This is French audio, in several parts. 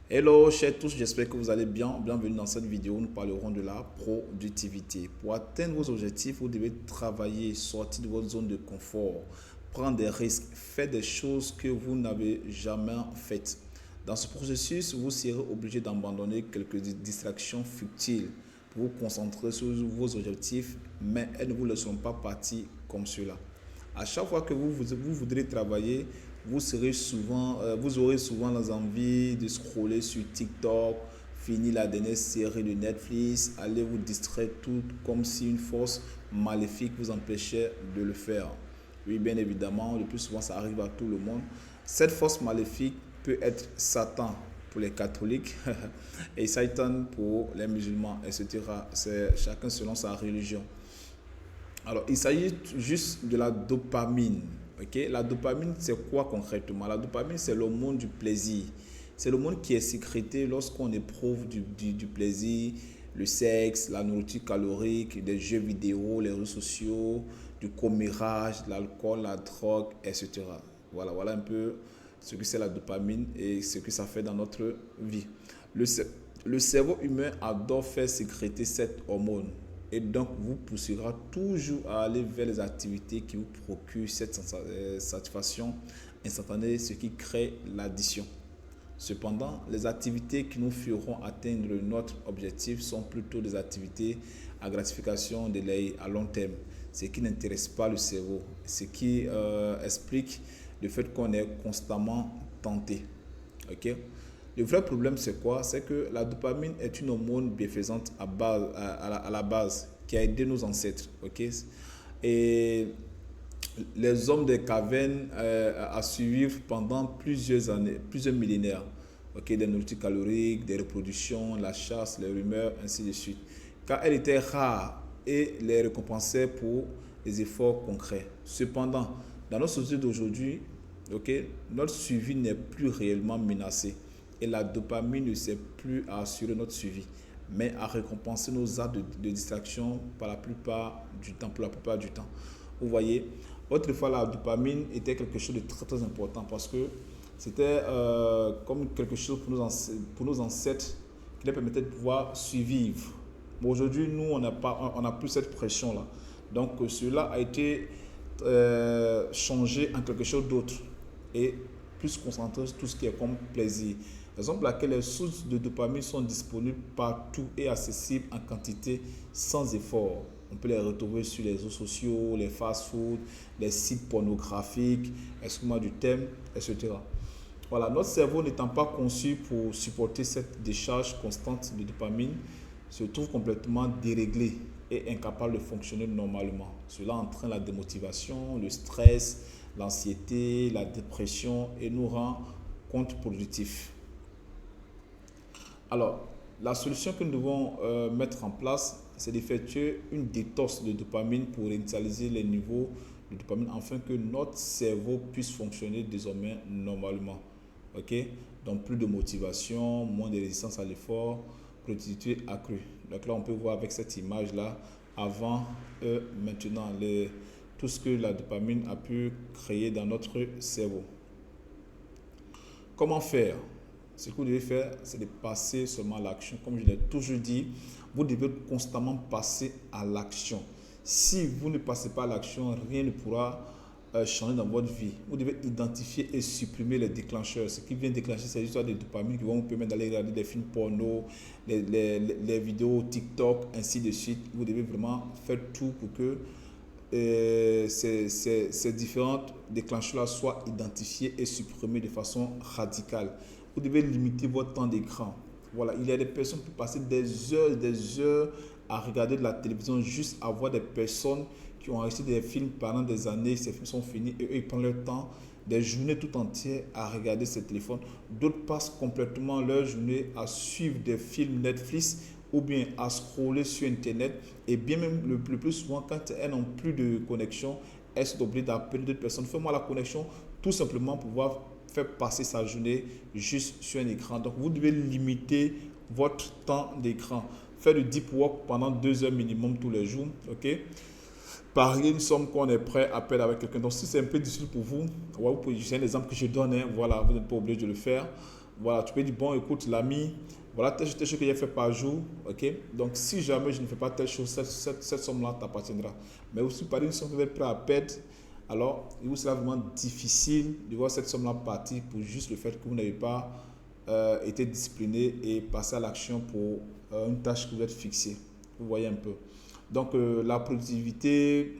Hello chers tous, j'espère que vous allez bien. Bienvenue dans cette vidéo, nous parlerons de la productivité. Pour atteindre vos objectifs, vous devez travailler, sortir de votre zone de confort, prendre des risques, faire des choses que vous n'avez jamais faites. Dans ce processus, vous serez obligé d'abandonner quelques distractions futiles pour vous concentrer sur vos objectifs, mais elles ne vous laisseront pas partir comme cela. À chaque fois que vous voudrez travailler, vous aurez souvent les envies de scroller sur TikTok, finir la dernière série de Netflix, aller vous distraire tout comme si une force maléfique vous empêchait de le faire. Oui, bien évidemment, le plus souvent ça arrive à tout le monde. Cette force maléfique peut être Satan pour les catholiques et Satan pour les musulmans, etc. C'est chacun selon sa religion. Alors, il s'agit juste de la dopamine. Ok. La dopamine, c'est quoi concrètement? La dopamine, c'est l'hormone du plaisir. C'est l'hormone qui est sécrétée lorsqu'on éprouve du plaisir, le sexe, la nourriture calorique, des jeux vidéo, les réseaux sociaux, du commérage, l'alcool, la drogue, etc. Voilà un peu ce que c'est la dopamine et ce que ça fait dans notre vie. Le, le cerveau humain adore faire sécréter cette hormone et donc vous poussera toujours à aller vers les activités qui vous procurent cette satisfaction instantanée, ce qui crée l'addition. Cependant, les activités qui nous feront atteindre notre objectif sont plutôt des activités à gratification délayée à long terme, ce qui n'intéresse pas le cerveau, ce qui explique le fait qu'on est constamment tenté. Ok. Le vrai problème, c'est quoi? C'est que la dopamine est une hormone bienfaisante à la base qui a aidé nos ancêtres. Ok. Et les hommes des cavernes à suivre pendant plusieurs années, plusieurs millénaires. Ok, des nourritures caloriques, des reproductions, la chasse, les rumeurs, ainsi de suite. Car elle était rare et les récompensait pour les efforts concrets. Cependant, dans notre société d'aujourd'hui, ok, notre suivi n'est plus réellement menacé et la dopamine ne sert plus à assurer notre suivi, mais à récompenser nos actes de distraction par la plupart du temps, pour la plupart du temps. Vous voyez, autrefois la dopamine était quelque chose de très très important parce que c'était comme quelque chose pour nos ancêtres qui leur permettait de pouvoir survivre. Mais aujourd'hui, nous, on n'a plus cette pression-là. Donc, cela a été changé en quelque chose d'autre et plus concentré sur tout ce qui est comme plaisir. Raison pour laquelle les sources de dopamine sont disponibles partout et accessibles en quantité sans effort. On peut les retrouver sur les réseaux sociaux, les fast-foods, les sites pornographiques, excuse-moi du thème, etc. Voilà, notre cerveau n'étant pas conçu pour supporter cette décharge constante de dopamine, se trouve complètement déréglé et incapable de fonctionner normalement. Cela entraîne la démotivation, le stress, l'anxiété, la dépression et nous rend contre-productifs. Alors, la solution que nous devons mettre en place, c'est d'effectuer une détox de dopamine pour initialiser les niveaux de dopamine afin que notre cerveau puisse fonctionner désormais normalement. Ok. Donc, plus de motivation, moins de résistance à l'effort, productivité accrue. Donc là, on peut voir avec cette image-là, avant et maintenant, tout ce que la dopamine a pu créer dans notre cerveau. Comment faire? Ce que vous devez faire, c'est de passer seulement à l'action. Comme je l'ai toujours dit, vous devez constamment passer à l'action. Si vous ne passez pas à l'action, rien ne pourra changer dans votre vie. Vous devez identifier et supprimer les déclencheurs. Ce qui vient déclencher ces histoires de dopamine qui vont vous permettre d'aller regarder des films porno, les vidéos TikTok, ainsi de suite. Vous devez vraiment faire tout pour que ces différentes déclencheurs soient identifiés et supprimés de façon radicale. Vous devez limiter votre temps d'écran. Voilà, il y a des personnes qui passent des heures à regarder de la télévision, juste à voir des personnes qui ont acheté des films pendant des années, ces films sont finis et eux, ils prennent leur temps, des journées tout entières à regarder ces téléphones. D'autres passent complètement leur journée à suivre des films Netflix ou bien à scroller sur Internet. Et bien même le plus souvent, quand elles n'ont plus de connexion, elles sont obligées d'appeler d'autres personnes. Fais-moi la connexion, tout simplement pour pouvoir faire passer sa journée juste sur un écran. Donc, vous devez limiter votre temps d'écran. Faire du deep work pendant 2 heures minimum tous les jours. Ok. Parier une somme qu'on est prêt à perdre avec quelqu'un. Donc, si c'est un peu difficile pour vous, c'est un exemple que je donne. Voilà, vous n'êtes pas obligé de le faire. Voilà, tu peux dire, bon, écoute, l'ami, voilà telle chose que j'ai fait par jour, ok? Donc, si jamais je ne fais pas telle chose, cette somme-là t'appartiendra. Mais aussi, par une somme que vous êtes prêt à perdre, alors il vous sera vraiment difficile de voir cette somme-là partir pour juste le fait que vous n'avez pas été discipliné et passé à l'action pour une tâche que vous êtes fixée. Vous voyez un peu. Donc, la productivité,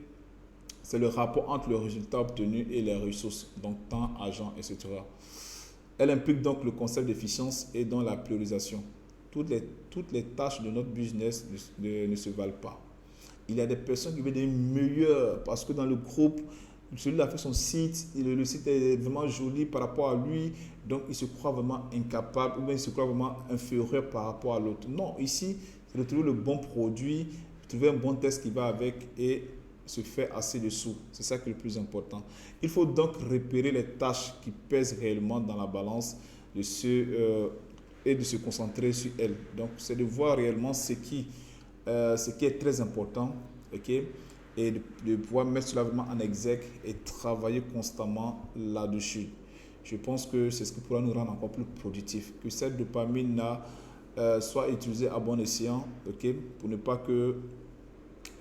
c'est le rapport entre le résultat obtenu et les ressources, donc temps, argent, etc. Elle implique donc le concept d'efficience et dans la priorisation. Toutes les tâches de notre business ne se valent pas. Il y a des personnes qui veulent devenir meilleures parce que dans le groupe, celui-là a fait son site, le site est vraiment joli par rapport à lui, donc il se croit vraiment incapable ou bien il se croit vraiment inférieur par rapport à l'autre. Non, ici, c'est de trouver le bon produit, trouver un bon test qui va avec et se faire assez de sous. C'est ça qui est le plus important. Il faut donc repérer les tâches qui pèsent réellement dans la balance de et de se concentrer sur elles. Donc, c'est de voir réellement ce qui est très important, ok, et de pouvoir mettre cela vraiment en exergue et travailler constamment là-dessus. Je pense que c'est ce qui pourra nous rendre encore plus productifs. Que cette dopamine-là soit utilisée à bon escient, ok, pour ne pas que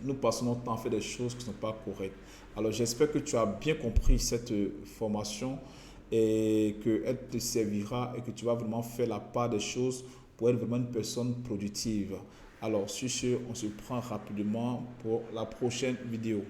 nous passons notre temps à faire des choses qui ne sont pas correctes. Alors j'espère que tu as bien compris cette formation et qu'elle te servira et que tu vas vraiment faire la part des choses pour être vraiment une personne productive. Alors sur ce, on se prend rapidement pour la prochaine vidéo.